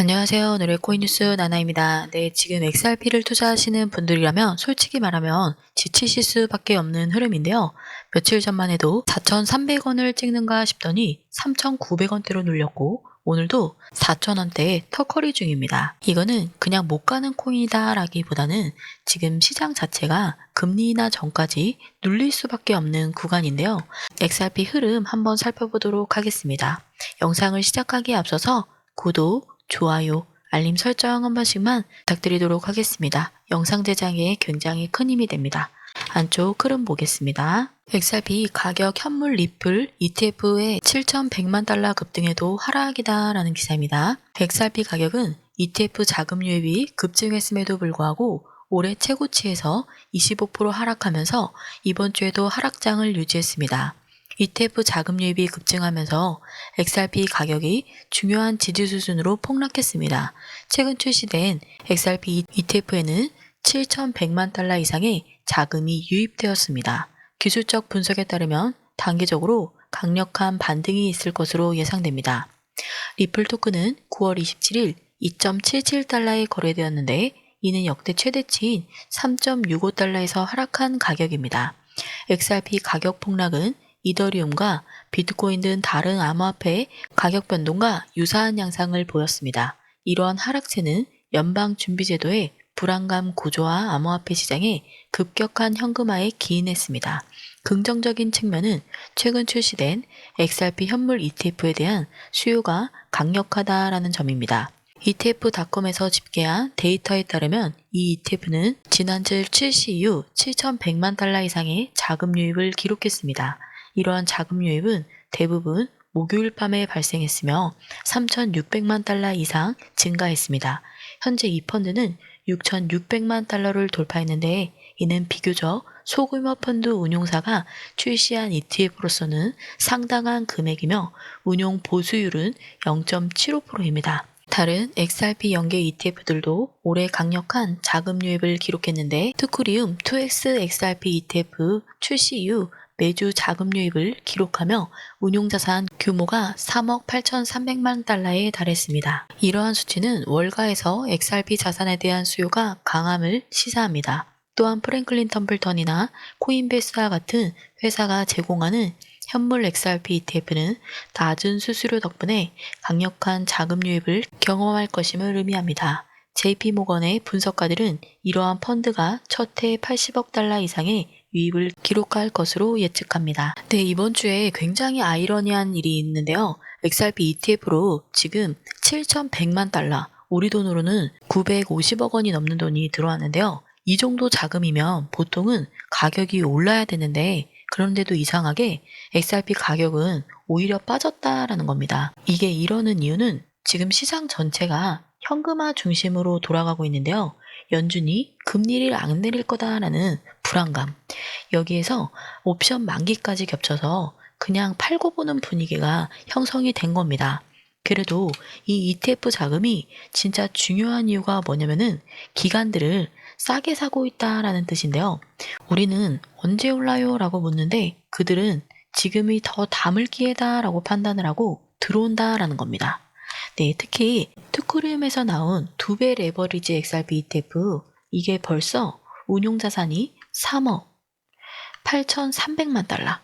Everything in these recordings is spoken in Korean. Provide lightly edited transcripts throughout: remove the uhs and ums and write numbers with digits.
안녕하세요. 오늘의 코인뉴스 나나입니다. 네, 지금 XRP를 투자하시는 분들이라면 솔직히 말하면 지치실 수밖에 없는 흐름인데요. 며칠 전만 해도 4,300원을 찍는가 싶더니 3,900원대로 눌렸고 오늘도 4,000원대에 턱걸이 중입니다. 이거는 그냥 못 가는 코인이다 라기보다는 지금 시장 자체가 금리 인하 전까지 눌릴 수밖에 없는 구간인데요. XRP 흐름 한번 살펴보도록 하겠습니다. 영상을 시작하기에 앞서서 구독, 좋아요, 알림 설정 한 번씩만 부탁드리도록 하겠습니다. 영상 제작에 굉장히 큰 힘이 됩니다. 안쪽 흐름 보겠습니다. XRP 가격 현물 리플 ETF의 7,100만 달러 급등에도 하락이다라는 기사입니다. XRP 가격은 ETF 자금 유입이 급증했음에도 불구하고 올해 최고치에서 25% 하락하면서 이번 주에도 하락장을 유지했습니다. ETF 자금 유입이 급증하면서 XRP 가격이 중요한 지지 수준으로 폭락했습니다. 최근 출시된 XRP ETF에는 7,100만 달러 이상의 자금이 유입되었습니다. 기술적 분석에 따르면 단기적으로 강력한 반등이 있을 것으로 예상됩니다. 리플 토큰은 9월 27일 2.77달러에 거래되었는데 이는 역대 최대치인 3.65달러에서 하락한 가격입니다. XRP 가격 폭락은 이더리움과 비트코인 등 다른 암호화폐의 가격 변동과 유사한 양상을 보였습니다. 이러한 하락세는 연방준비제도의 불안감 고조와 암호화폐 시장의 급격한 현금화에 기인했습니다. 긍정적인 측면은 최근 출시된 XRP 현물 ETF에 대한 수요가 강력하다라는 점입니다. ETF.com에서 집계한 데이터에 따르면 이 ETF는 지난주 출시 이후 7,100만 달러 이상의 자금 유입을 기록했습니다. 이러한 자금 유입은 대부분 목요일 밤에 발생했으며 3,600만 달러 이상 증가했습니다. 현재 이 펀드는 6,600만 달러를 돌파했는데 이는 비교적 소규모 펀드 운용사가 출시한 ETF로서는 상당한 금액이며 운용 보수율은 0.75%입니다. 다른 XRP 연계 ETF들도 올해 강력한 자금 유입을 기록했는데 투쿠리움 2X XRP ETF 출시 이후 매주 자금 유입을 기록하며 운용자산 규모가 3억 8,300만 달러에 달했습니다. 이러한 수치는 월가에서 XRP 자산에 대한 수요가 강함을 시사합니다. 또한 프랭클린 텀플턴이나 코인베이스와 같은 회사가 제공하는 현물 XRP ETF는 낮은 수수료 덕분에 강력한 자금 유입을 경험할 것임을 의미합니다. JP모건의 분석가들은 이러한 펀드가 첫 해 80억 달러 이상의 유입을 기록할 것으로 예측합니다. 네, 이번 주에 굉장히 아이러니한 일이 있는데요. XRP ETF로 지금 7,100만 달러, 우리 돈으로는 950억 원이 넘는 돈이 들어왔는데요. 이 정도 자금이면 보통은 가격이 올라야 되는데 그런데도 이상하게 XRP 가격은 오히려 빠졌다라는 겁니다. 이게 이러는 이유는 지금 시장 전체가 현금화 중심으로 돌아가고 있는데요. 연준이 금리를 안 내릴 거다라는 불안감. 여기에서 옵션 만기까지 겹쳐서 그냥 팔고 보는 분위기가 형성이 된 겁니다. 그래도 이 ETF 자금이 진짜 중요한 이유가 뭐냐면은 기관들을 싸게 사고 있다라는 뜻인데요. 우리는 언제 올라요? 라고 묻는데 그들은 지금이 더 담을 기회다 라고 판단을 하고 들어온다라는 겁니다. 네, 특히 투쿠리움에서 나온 2배 레버리지 XRP ETF 이게 벌써 운용자산이 3억 8,300만 달러.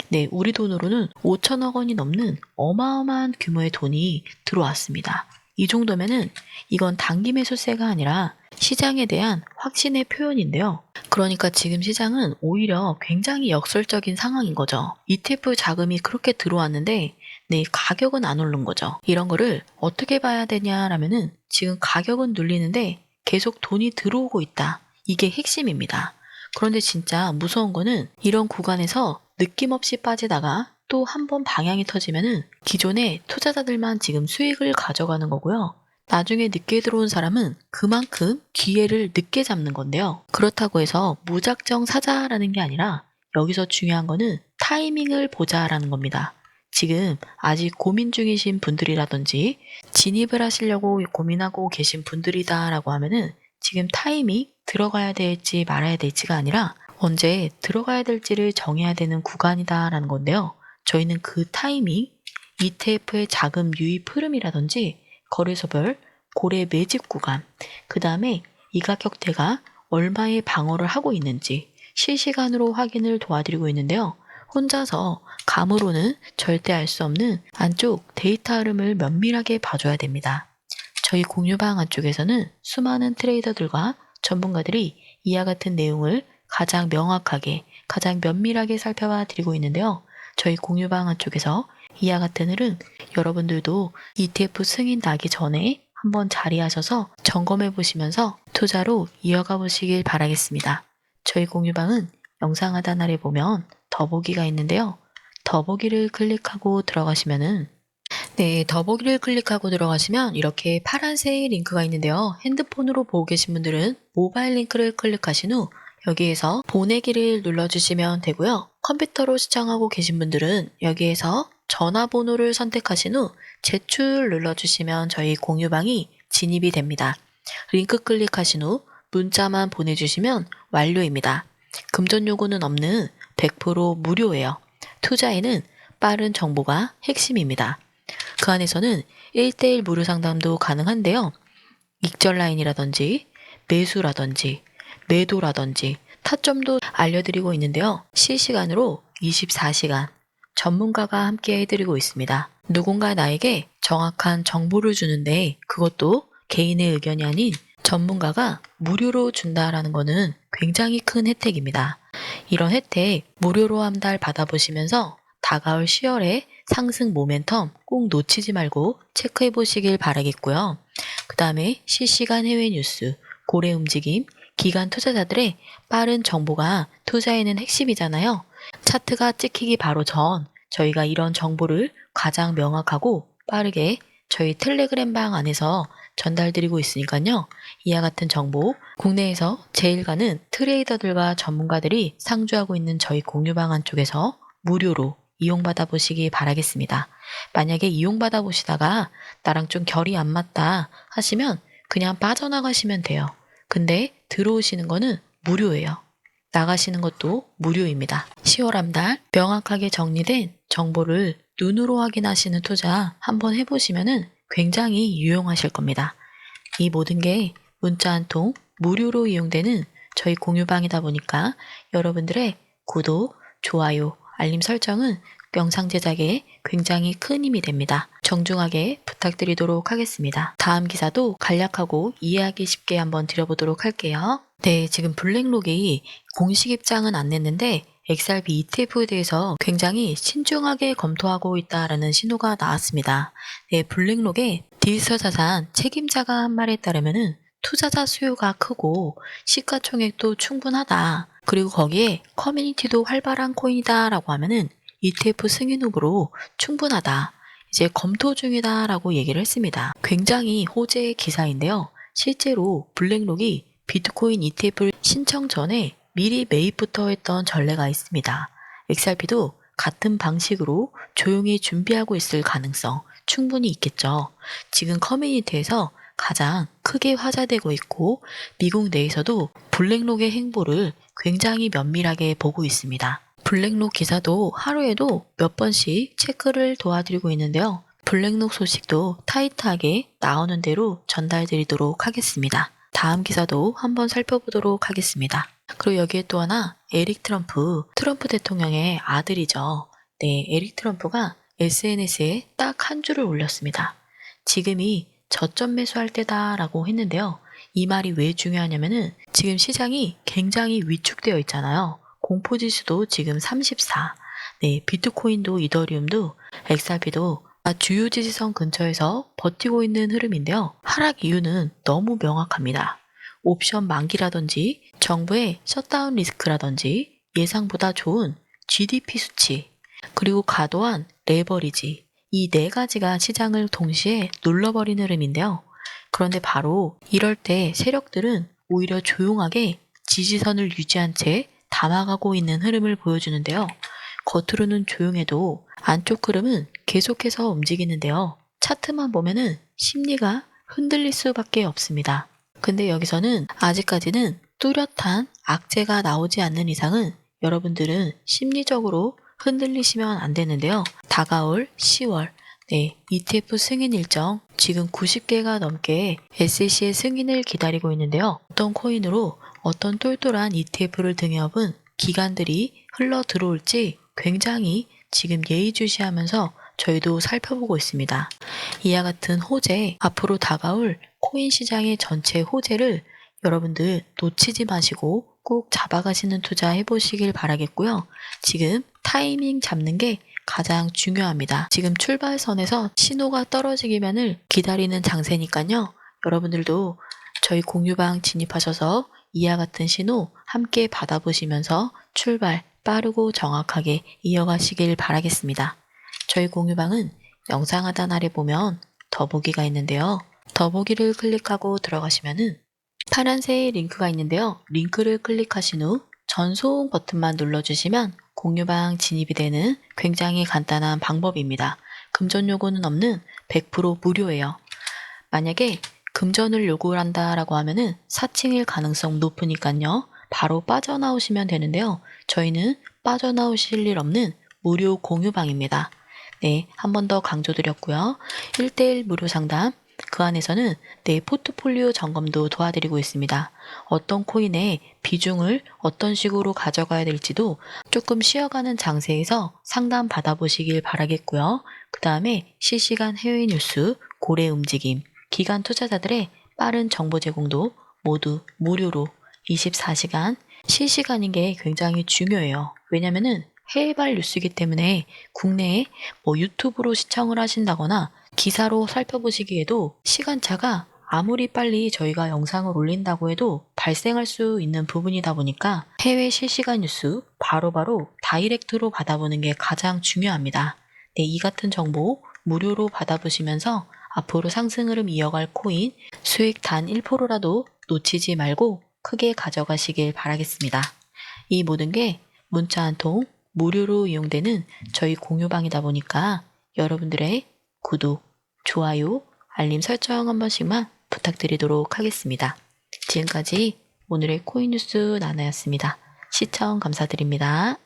네, 우리 돈으로는 5천억 원이 넘는 어마어마한 규모의 돈이 들어왔습니다. 이 정도면은 이건 단기 매수세가 아니라 시장에 대한 확신의 표현인데요. 그러니까 지금 시장은 오히려 굉장히 역설적인 상황인 거죠. ETF 자금이 그렇게 들어왔는데 네, 가격은 안 오른 거죠. 이런 거를 어떻게 봐야 되냐라면은 지금 가격은 눌리는데 계속 돈이 들어오고 있다. 이게 핵심입니다. 그런데 진짜 무서운 거는 이런 구간에서 느낌없이 빠지다가 또 한 번 방향이 터지면은 기존의 투자자들만 지금 수익을 가져가는 거고요. 나중에 늦게 들어온 사람은 그만큼 기회를 늦게 잡는 건데요. 그렇다고 해서 무작정 사자라는 게 아니라 여기서 중요한 거는 타이밍을 보자라는 겁니다. 지금 아직 고민 중이신 분들이라든지 진입을 하시려고 고민하고 계신 분들이다라고 하면은 지금 타이밍 들어가야 될지 말아야 될지가 아니라 언제 들어가야 될지를 정해야 되는 구간이다라는 건데요. 저희는 그 타이밍, ETF의 자금 유입 흐름이라든지 거래소별 고래 매집 구간, 그 다음에 이 가격대가 얼마의 방어를 하고 있는지 실시간으로 확인을 도와드리고 있는데요. 혼자서 감으로는 절대 알 수 없는 안쪽 데이터 흐름을 면밀하게 봐줘야 됩니다. 저희 공유방 안쪽에서는 수많은 트레이더들과 전문가들이 이와 같은 내용을 가장 명확하게, 가장 면밀하게 살펴봐 드리고 있는데요. 저희 공유방 안쪽에서 이와 같은 흐름 여러분들도 ETF 승인 나기 전에 한번 자리하셔서 점검해 보시면서 투자로 이어가 보시길 바라겠습니다. 저희 공유방은 영상 하단 아래 보면 더보기가 있는데요. 더보기를 클릭하고 들어가시면은 더보기를 클릭하고 들어가시면 이렇게 파란색 링크가 있는데요. 핸드폰으로 보고 계신 분들은 모바일 링크를 클릭하신 후 여기에서 보내기를 눌러주시면 되고요. 컴퓨터로 시청하고 계신 분들은 여기에서 전화번호를 선택하신 후 제출 눌러주시면 저희 공유방이 진입이 됩니다. 링크 클릭하신 후 문자만 보내주시면 완료입니다. 금전 요구는 없는 100% 무료예요. 투자에는 빠른 정보가 핵심입니다. 그 안에서는 1대1 무료 상담도 가능한데요. 익절 라인이라든지 매수라든지 매도라든지 타점도 알려드리고 있는데요. 실시간으로 24시간 전문가가 함께 해드리고 있습니다. 누군가 나에게 정확한 정보를 주는데 그것도 개인의 의견이 아닌 전문가가 무료로 준다라는 것은 굉장히 큰 혜택입니다. 이런 혜택 무료로 한 달 받아보시면서 다가올 10월에 상승 모멘텀 꼭 놓치지 말고 체크해 보시길 바라겠고요. 그 다음에 실시간 해외 뉴스, 고래 움직임, 기관 투자자들의 빠른 정보가 투자에는 핵심이잖아요. 차트가 찍히기 바로 전 저희가 이런 정보를 가장 명확하고 빠르게 저희 텔레그램 방 안에서 전달드리고 있으니까요. 이와 같은 정보 국내에서 제일 가는 트레이더들과 전문가들이 상주하고 있는 저희 공유방 안쪽에서 무료로 이용받아 보시기 바라겠습니다. 만약에 이용받아 보시다가 나랑 좀 결이 안 맞다 하시면 그냥 빠져나가시면 돼요. 근데 들어오시는 거는 무료예요. 나가시는 것도 무료입니다. 10월 한 달 명확하게 정리된 정보를 눈으로 확인하시는 투자 한번 해보시면 굉장히 유용하실 겁니다. 이 모든 게 문자 한 통 무료로 이용되는 저희 공유방이다 보니까 여러분들의 구독, 좋아요, 알림 설정은 영상 제작에 굉장히 큰 힘이 됩니다. 정중하게 부탁드리도록 하겠습니다. 다음 기사도 간략하고 이해하기 쉽게 한번 드려보도록 할게요. 지금 블랙록이 공식 입장은 안 냈는데 XRP ETF에 대해서 굉장히 신중하게 검토하고 있다라는 신호가 나왔습니다. 블랙록의 디지털 자산 책임자가 한 말에 따르면은 투자자 수요가 크고 시가총액도 충분하다. 그리고 거기에 커뮤니티도 활발한 코인이다 라고 하면은 ETF 승인 후보로 충분하다. 이제 검토 중이다 라고 얘기를 했습니다. 굉장히 호재의 기사인데요. 실제로 블랙록이 비트코인 ETF를 신청 전에 미리 매입부터 했던 전례가 있습니다. XRP도 같은 방식으로 조용히 준비하고 있을 가능성 충분히 있겠죠. 지금 커뮤니티에서 가장 크게 화제되고 있고 미국 내에서도 블랙록의 행보를 굉장히 면밀하게 보고 있습니다. 블랙록 기사도 하루에도 몇 번씩 체크를 도와드리고 있는데요. 블랙록 소식도 타이트하게 나오는 대로 전달드리도록 하겠습니다. 다음 기사도 한번 살펴보도록 하겠습니다. 그리고 여기에 또 하나 에릭 트럼프 대통령의 아들이죠. 에릭 트럼프가 SNS에 딱 한 줄을 올렸습니다. 지금이 저점 매수할 때다라고 했는데요. 이 말이 왜 중요하냐면은 지금 시장이 굉장히 위축되어 있잖아요. 공포지수도 지금 34. 비트코인도 이더리움도 XRP도 주요 지지선 근처에서 버티고 있는 흐름인데요. 하락 이유는 너무 명확합니다. 옵션 만기라든지 정부의 셧다운 리스크라든지 예상보다 좋은 GDP 수치 그리고 과도한 레버리지 이 네 가지가 시장을 동시에 눌러버린 흐름인데요. 그런데 바로 이럴 때 세력들은 오히려 조용하게 지지선을 유지한 채 담아가고 있는 흐름을 보여주는데요. 겉으로는 조용해도 안쪽 흐름은 계속해서 움직이는데요. 차트만 보면은 심리가 흔들릴 수밖에 없습니다. 근데 여기서는 아직까지는 뚜렷한 악재가 나오지 않는 이상은 여러분들은 심리적으로 흔들리시면 안 되는데요. 다가올 10월 네, ETF 승인 일정 지금 90개가 넘게 SEC의 승인을 기다리고 있는데요. 어떤 코인으로 어떤 똘똘한 ETF를 등에업은 기관들이 흘러 들어올지 굉장히 지금 예의주시하면서 저희도 살펴보고 있습니다. 이와 같은 호재, 앞으로 다가올 코인 시장의 전체 호재를 여러분들 놓치지 마시고 꼭 잡아가시는 투자 해보시길 바라겠고요. 지금 타이밍 잡는 게 가장 중요합니다. 지금 출발선에서 신호가 떨어지기만을 기다리는 장세니까요. 여러분들도 저희 공유방 진입하셔서 이와 같은 신호 함께 받아보시면서 출발 빠르고 정확하게 이어가시길 바라겠습니다. 저희 공유방은 영상 하단 아래 보면 더보기가 있는데요. 더보기를 클릭하고 들어가시면은 파란색 링크가 있는데요. 링크를 클릭하신 후 전송 버튼만 눌러주시면 공유방 진입이 되는 굉장히 간단한 방법입니다. 금전 요구는 없는 100% 무료예요. 만약에 금전을 요구를 한다라고 하면은 사칭일 가능성 높으니까요. 바로 빠져나오시면 되는데요. 저희는 빠져나오실 일 없는 무료 공유방입니다. 네, 한 번 더 강조드렸고요. 1대1 무료 상담, 그 안에서는 내 포트폴리오 점검도 도와드리고 있습니다. 어떤 코인의 비중을 어떤 식으로 가져가야 될지도 조금 쉬어가는 장세에서 상담 받아보시길 바라겠고요. 그 다음에 실시간 해외 뉴스, 고래 움직임, 기관 투자자들의 빠른 정보 제공도 모두 무료로 24시간 실시간인 게 굉장히 중요해요. 왜냐면은 해외발 뉴스이기 때문에 국내에 유튜브로 시청을 하신다거나 기사로 살펴보시기에도 시간차가 아무리 빨리 저희가 영상을 올린다고 해도 발생할 수 있는 부분이다 보니까 해외 실시간 뉴스 바로바로 다이렉트로 받아보는 게 가장 중요합니다. 네, 이 같은 정보 무료로 받아보시면서 앞으로 상승 흐름 이어갈 코인 수익 단 1%라도 놓치지 말고 크게 가져가시길 바라겠습니다. 이 모든 게 문자 한 통 무료로 이용되는 저희 공유방이다 보니까 여러분들의 구독, 좋아요, 알림 설정 한 번씩만 부탁드리도록 하겠습니다. 지금까지 오늘의 코인 뉴스 나나였습니다. 시청 감사드립니다.